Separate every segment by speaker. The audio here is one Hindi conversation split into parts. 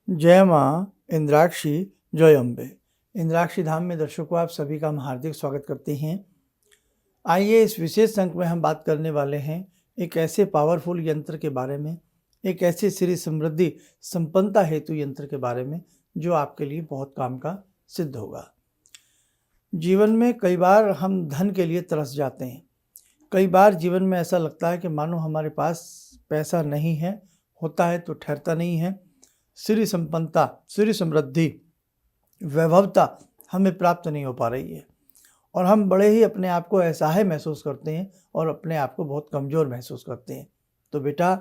Speaker 1: जय माँ इंद्राक्षी जय अम्बे। इंद्राक्षी धाम में दर्शकों आप सभी का हम हार्दिक स्वागत करते हैं। आइए इस विशेष अंक में हम बात करने वाले हैं एक ऐसे पावरफुल यंत्र के बारे में, एक ऐसे श्री समृद्धि संपन्नता हेतु यंत्र के बारे में जो आपके लिए बहुत काम का सिद्ध होगा। जीवन में कई बार हम धन के लिए तरस जाते हैं। कई बार जीवन में ऐसा लगता है कि मानो हमारे पास पैसा नहीं है, होता है तो ठहरता नहीं है। श्री संपन्नता, श्री समृद्धि, वैभवता हमें प्राप्त नहीं हो पा रही है और हम बड़े ही अपने आप को असहाय महसूस करते हैं और अपने आप को बहुत कमज़ोर महसूस करते हैं। तो बेटा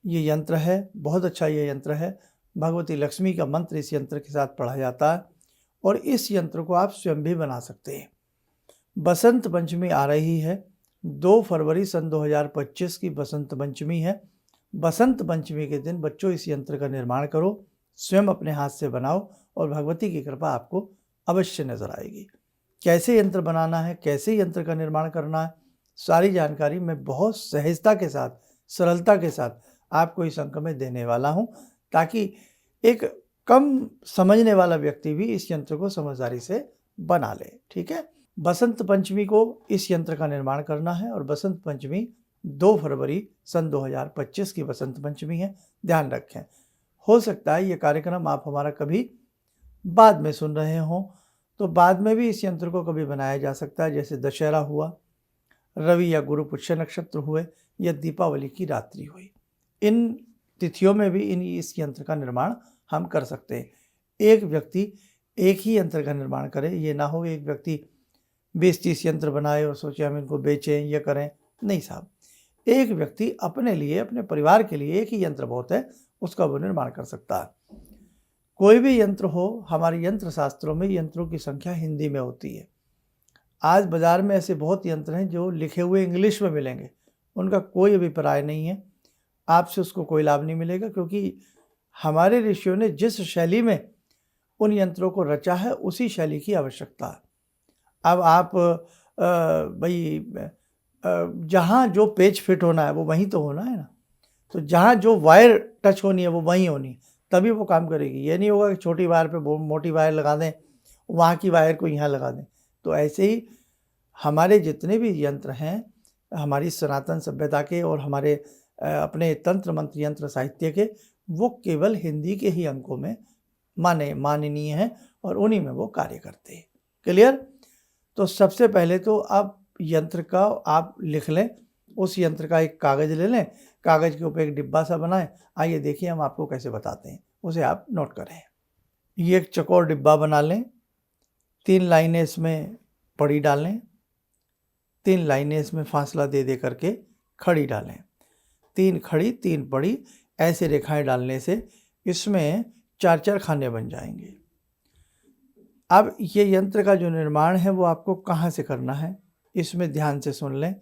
Speaker 1: ये यंत्र है, बहुत अच्छा ये यंत्र है। भगवती लक्ष्मी का मंत्र इस यंत्र के साथ पढ़ा जाता है और इस यंत्र को आप स्वयं भी बना सकते हैं। बसंत पंचमी आ रही है, 2 फरवरी सन 2025 की बसंत पंचमी है। बसंत पंचमी के दिन बच्चों इस यंत्र का निर्माण करो, स्वयं अपने हाथ से बनाओ और भगवती की कृपा आपको अवश्य नजर आएगी। कैसे यंत्र बनाना है, कैसे यंत्र का निर्माण करना है, सारी जानकारी मैं बहुत सहजता के साथ, सरलता के साथ आपको इस अंक में देने वाला हूं, ताकि एक कम समझने वाला व्यक्ति भी इस यंत्र को समझदारी से बना ले। ठीक है, बसंत पंचमी को इस यंत्र का निर्माण करना है और बसंत पंचमी 2 फरवरी सन 2025 की बसंत पंचमी है, ध्यान रखें। हो सकता है ये कार्यक्रम आप हमारा कभी बाद में सुन रहे हों, तो बाद में भी इस यंत्र को कभी बनाया जा सकता है, जैसे दशहरा हुआ, रवि या गुरु पुष्य नक्षत्र हुए या दीपावली की रात्रि हुई। इन तिथियों में भी इस यंत्र का निर्माण हम कर सकते हैं। एक व्यक्ति एक ही यंत्र का निर्माण करे, ये ना हो एक व्यक्ति 20-30 यंत्र बनाए और सोचे हम इनको बेचें या करें। नहीं साहब, एक व्यक्ति अपने लिए, अपने परिवार के लिए एक ही यंत्र बहुत है, उसका वो निर्माण कर सकता है। कोई भी यंत्र हो, हमारे यंत्र शास्त्रों में यंत्रों की संख्या हिंदी में होती है। आज बाजार में ऐसे बहुत यंत्र हैं जो लिखे हुए इंग्लिश में मिलेंगे, उनका कोई अभिप्राय नहीं है, आपसे उसको कोई लाभ नहीं मिलेगा, क्योंकि हमारे ऋषियों ने जिस शैली में उन यंत्रों को रचा है उसी शैली की आवश्यकता है। अब आप भाई जहाँ जो पेज फिट होना है वो वहीं तो होना है ना, तो जहाँ जो वायर टच होनी है वो वहीं होनी है, तभी वो काम करेगी। ये नहीं होगा कि छोटी वायर पे मोटी वायर लगा दें, वहाँ की वायर को यहाँ लगा दें। तो ऐसे ही हमारे जितने भी यंत्र हैं, हमारी सनातन सभ्यता के और हमारे अपने तंत्र मंत्र यंत्र साहित्य के, वो केवल हिंदी के ही अंकों में माननीय हैं और उन्हीं में वो कार्य करते हैं। क्लियर? तो सबसे पहले तो आप यंत्र का आप लिख लें, उस यंत्र का एक कागज़ ले लें, कागज़ के ऊपर एक डिब्बा सा बनाएं। आइए देखिए हम आपको कैसे बताते हैं, उसे आप नोट करें। ये एक चौकोर डिब्बा बना लें, 3 लाइनें इसमें पड़ी डालें, 3 लाइनें इसमें फासला दे दे करके खड़ी डालें, 3 खड़ी 3 पड़ी, ऐसे रेखाएं डालने से इसमें 4-4 खाने बन जाएंगे। अब ये यंत्र का जो निर्माण है वो आपको कहाँ से करना है, इसमें ध्यान से सुन लें।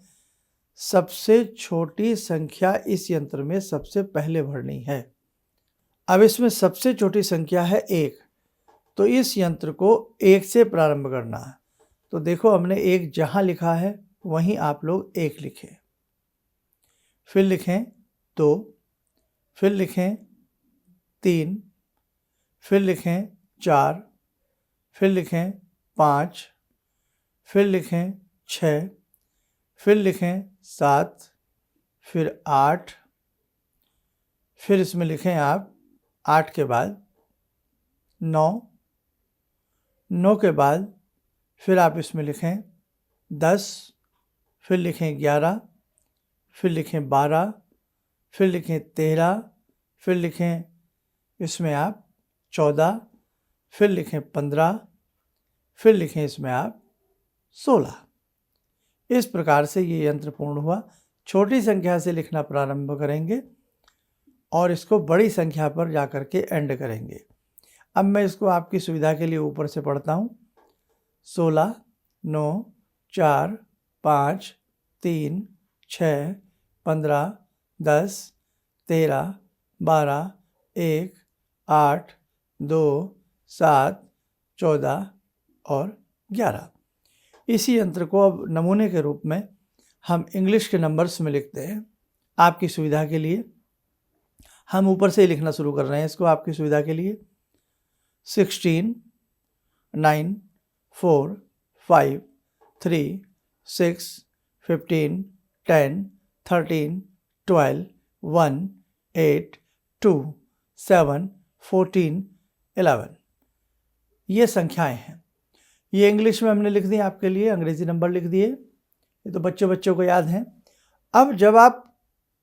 Speaker 1: सबसे छोटी संख्या इस यंत्र में सबसे पहले भरनी है। अब इसमें सबसे छोटी संख्या है 1, तो इस यंत्र को 1 से प्रारंभ करना है। तो देखो हमने 1 जहाँ लिखा है वहीं आप लोग 1 लिखें, फिर लिखें 2, फिर लिखें 3, फिर लिखें 4, फिर लिखें 5, फिर लिखें 6, फिर लिखें 7, फिर 8, फिर इसमें लिखें आप 8 के बाद 9, 9 के बाद फिर आप इसमें लिखें 10, फिर लिखें 11, फिर लिखें 12, फिर लिखें 13, फिर लिखें इसमें आप 14, फिर लिखें 15, फिर लिखें इसमें आप 16। इस प्रकार से ये यंत्र पूर्ण हुआ। छोटी संख्या से लिखना प्रारंभ करेंगे और इसको बड़ी संख्या पर जाकर के एंड करेंगे। अब मैं इसको आपकी सुविधा के लिए ऊपर से पढ़ता हूँ। 16, 9, 4, 5, 3, 6, 15, 10, 13, 12, 1, 8, 2, 7, 14 और 11। इसी यंत्र को अब नमूने के रूप में हम इंग्लिश के नंबर्स में लिखते हैं आपकी सुविधा के लिए। हम ऊपर से ही लिखना शुरू कर रहे हैं इसको आपकी सुविधा के लिए। 16, 9, 4, 5, 3, 6, 15, 10, 13, 12, 1, 8, 2, 7, 14, 11 ये संख्याएं हैं। ये इंग्लिश में हमने लिख दी आपके लिए, अंग्रेजी नंबर लिख दिए, ये तो बच्चों को याद हैं। अब जब आप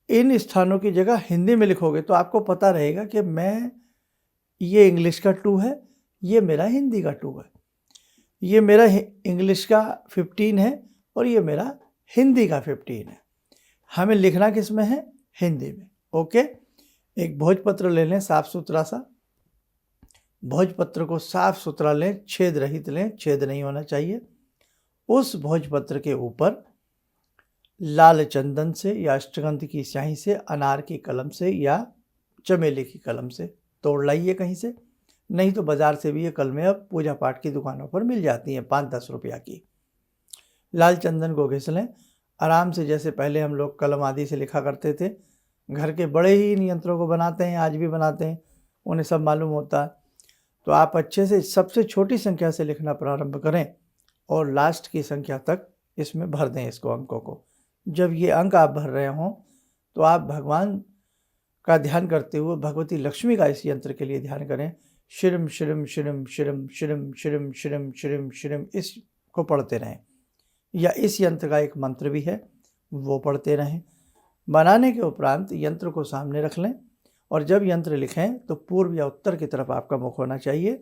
Speaker 1: इन स्थानों की जगह हिंदी में लिखोगे तो आपको पता रहेगा कि ये इंग्लिश का 2 है, ये मेरा हिंदी का 2 है, ये मेरा इंग्लिश का 15 है और ये मेरा हिंदी का 15 है। हमें लिखना किस में है? हिंदी में। ओके, एक भोजपत्र ले लें साफ सुथरा सा, भोजपत्र को साफ सुथरा लें, छेद रहित लें, छेद नहीं होना चाहिए। उस भोजपत्र के ऊपर लाल चंदन से या अष्टगंध की स्याही से, अनार की कलम से या चमेली की कलम से तोड़ लाइए कहीं से, नहीं तो बाज़ार से भी ये कलमें अब पूजा पाठ की दुकानों पर मिल जाती हैं 5-10 रुपया की। लाल चंदन को घिस लें आराम से, जैसे पहले हम लोग कलम आदि से लिखा करते थे। घर के बड़े ही इन यंत्रों को बनाते हैं, आज भी बनाते हैं, उन्हें सब मालूम होता है। तो आप अच्छे से सबसे छोटी संख्या से लिखना प्रारंभ करें और लास्ट की संख्या तक इसमें भर दें इसको, अंकों को। जब ये अंक आप भर रहे हों तो आप भगवान का ध्यान करते हुए भगवती लक्ष्मी का इस यंत्र के लिए ध्यान करें। श्रीम श्रीम श्रीम श्रीम श्रीम श्रीम श्रीम श्रीम श्रीम इसको पढ़ते रहें, या इस यंत्र का एक मंत्र भी है वो पढ़ते रहें। बनाने के उपरांत यंत्र को सामने रख लें और जब यंत्र लिखें तो पूर्व या उत्तर की तरफ आपका मुख होना चाहिए।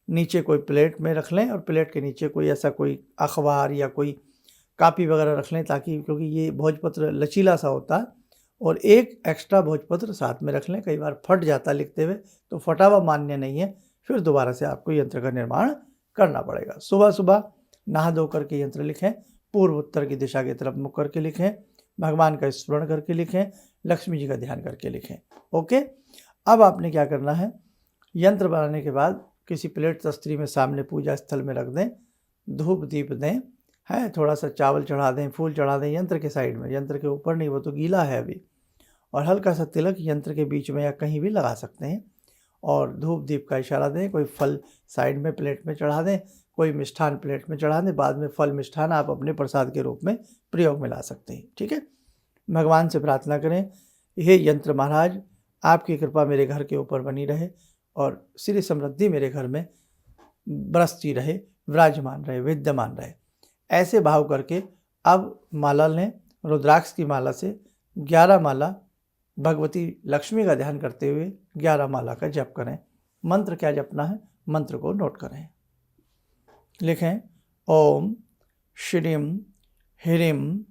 Speaker 1: नीचे कोई प्लेट में रख लें और प्लेट के नीचे कोई ऐसा कोई अखबार या कोई कापी वगैरह रख लें, ताकि, क्योंकि ये भोजपत्र लचीला सा होता है, और एक एक्स्ट्रा भोजपत्र साथ में रख लें। कई बार फट जाता लिखते हुए, तो फटा हुआ मान्य नहीं है, फिर दोबारा से आपको यंत्र का निर्माण करना पड़ेगा। सुबह सुबह नहा धो करके यंत्र लिखें, पूर्व उत्तर की दिशा की तरफ मुख करके लिखें, भगवान का स्मरण करके लिखें, लक्ष्मी जी का ध्यान करके लिखें। ओके, अब आपने क्या करना है, यंत्र बनाने के बाद किसी प्लेट तस्तरी में सामने पूजा स्थल में रख दें, धूप दीप दें, है थोड़ा सा चावल चढ़ा दें, फूल चढ़ा दें यंत्र के साइड में, यंत्र के ऊपर नहीं, वो तो गीला है अभी, और हल्का सा तिलक यंत्र के बीच में या कहीं भी लगा सकते हैं, और धूप दीप का इशारा दें। कोई फल साइड में प्लेट में चढ़ा दें, कोई मिष्ठान प्लेट में चढ़ा दें, बाद में फल मिष्ठान आप अपने प्रसाद के रूप में प्रयोग में ला सकते हैं। ठीक है, भगवान से प्रार्थना करें, हे यंत्र महाराज, आपकी कृपा मेरे घर के ऊपर बनी रहे और श्री समृद्धि मेरे घर में बरसती रहे, विराजमान रहे, विद्यमान रहे। ऐसे भाव करके अब माला लें, रुद्राक्ष की माला से 11 माला भगवती लक्ष्मी का ध्यान करते हुए 11 माला का जप करें। मंत्र क्या जपना है, मंत्र को नोट करें। लिखें, ओम श्रीम ह्रीम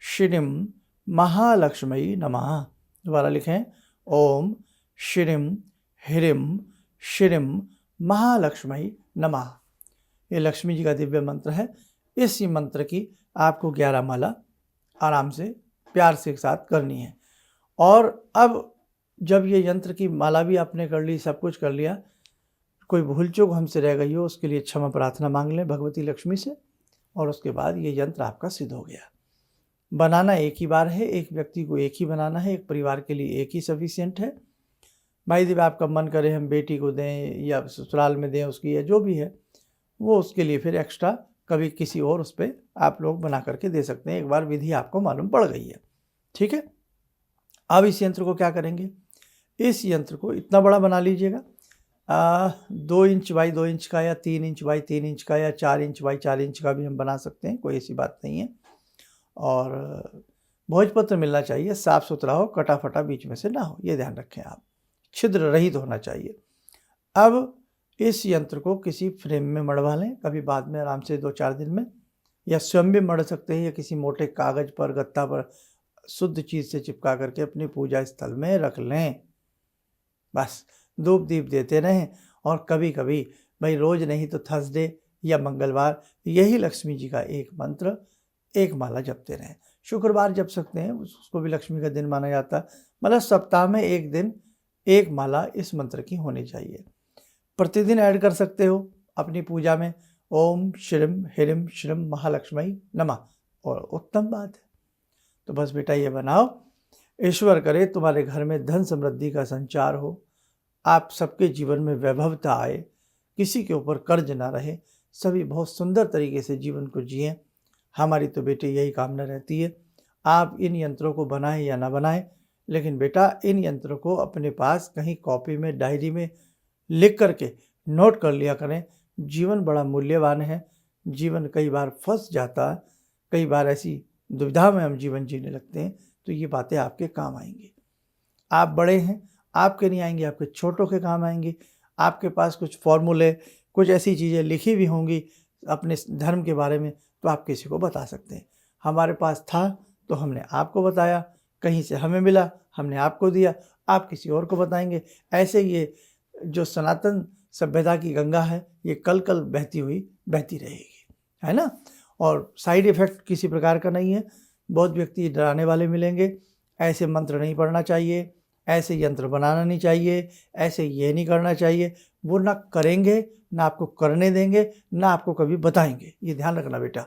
Speaker 1: श्रीम महालक्ष्मी नमः। दोबारा लिखें, ओम श्रीम ह्रीम श्रीम महालक्ष्मी नमः। ये लक्ष्मी जी का दिव्य मंत्र है। इसी मंत्र की आपको 11 माला आराम से प्यार से एक साथ करनी है। और अब जब ये यंत्र की माला भी आपने कर ली, सब कुछ कर लिया, कोई भूल चूक हमसे रह गई हो उसके लिए क्षमा प्रार्थना मांग लें भगवती लक्ष्मी से, और उसके बाद ये यंत्र आपका सिद्ध हो गया। बनाना एक ही बार है, एक व्यक्ति को एक ही बनाना है, एक परिवार के लिए एक ही सफिशिएंट है। भाई जब आपका मन करे हम बेटी को दें या ससुराल में दें उसकी, या जो भी है वो, उसके लिए फिर एक्स्ट्रा कभी किसी और उस पर आप लोग बना करके दे सकते हैं। एक बार विधि आपको मालूम पड़ गई है। ठीक है, अब इस यंत्र को क्या करेंगे, इस यंत्र को इतना बड़ा बना लीजिएगा, 2 इंच बाई 2 इंच का, या 3 इंच बाई 3 इंच का, या 4 इंच बाई 4 इंच का भी हम बना सकते हैं, कोई ऐसी बात नहीं है। और भोजपत्र मिलना चाहिए, साफ़ सुथरा हो, कटा फटा बीच में से ना हो, ये ध्यान रखें आप, छिद्र रहित होना चाहिए। अब इस यंत्र को किसी फ्रेम में मढ़वा लें, कभी बाद में आराम से 2-4 दिन में, या स्वयं भी मढ़ सकते हैं, या किसी मोटे कागज़ पर, गत्ता पर शुद्ध चीज़ से चिपका करके अपनी पूजा स्थल में रख लें। बस धूप दीप देते रहें, और कभी कभी, भाई रोज़ नहीं तो थर्सडे या मंगलवार, यही लक्ष्मी जी का एक मंत्र, एक माला जपते रहें। शुक्रवार जप सकते हैं, उसको भी लक्ष्मी का दिन माना जाता है। मतलब सप्ताह में एक दिन एक माला इस मंत्र की होनी चाहिए। प्रतिदिन ऐड कर सकते हो अपनी पूजा में, ओम श्रीम ह्रीम श्रीम महालक्ष्मी नमः, और उत्तम बात है। तो बस बेटा ये बनाओ, ईश्वर करे तुम्हारे घर में धन समृद्धि का संचार हो, आप सबके जीवन में वैभवता आए, किसी के ऊपर कर्ज ना रहे, सभी बहुत सुंदर तरीके से जीवन को जिएं। हमारी तो बेटे यही कामना रहती है। आप इन यंत्रों को बनाएं या ना बनाएं, लेकिन बेटा इन यंत्रों को अपने पास कहीं कॉपी में, डायरी में लिख करके नोट कर लिया करें। जीवन बड़ा मूल्यवान है। जीवन कई बार फंस जाता है, कई बार ऐसी दुविधा में हम जीवन जीने लगते हैं, तो ये बातें आपके काम आएंगी। आप बड़े हैं, आपके नहीं आएंगी, आपके छोटों के काम आएंगी। आपके पास कुछ फॉर्मूले, कुछ ऐसी चीज़ें लिखी भी होंगी अपने धर्म के बारे में, तो आप किसी को बता सकते हैं। हमारे पास था तो हमने आपको बताया, कहीं से हमें मिला हमने आपको दिया, आप किसी और को बताएंगे। ऐसे ये जो सनातन सभ्यता की गंगा है, ये कल कल बहती हुई बहती रहेगी, है ना। और साइड इफ़ेक्ट किसी प्रकार का नहीं है। बहुत व्यक्ति डराने वाले मिलेंगे, ऐसे मंत्र नहीं पढ़ना चाहिए, ऐसे यंत्र बनाना नहीं चाहिए, ऐसे ये नहीं करना चाहिए। वो ना करेंगे, ना आपको करने देंगे, ना आपको कभी बताएंगे। ये ध्यान रखना बेटा,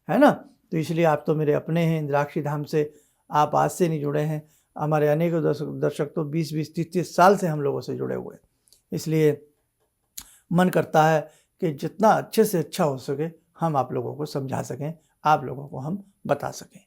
Speaker 1: है ना। तो इसलिए आप तो मेरे अपने हैं, इंद्राक्षी धाम से आप आज से नहीं जुड़े हैं। हमारे अनेकों दर्शक तो 20-20, 30-30 साल से हम लोगों से जुड़े हुए हैं। इसलिए मन करता है कि जितना अच्छे से अच्छा हो सके हम आप लोगों को समझा सकें, आप लोगों को हम बता सकें।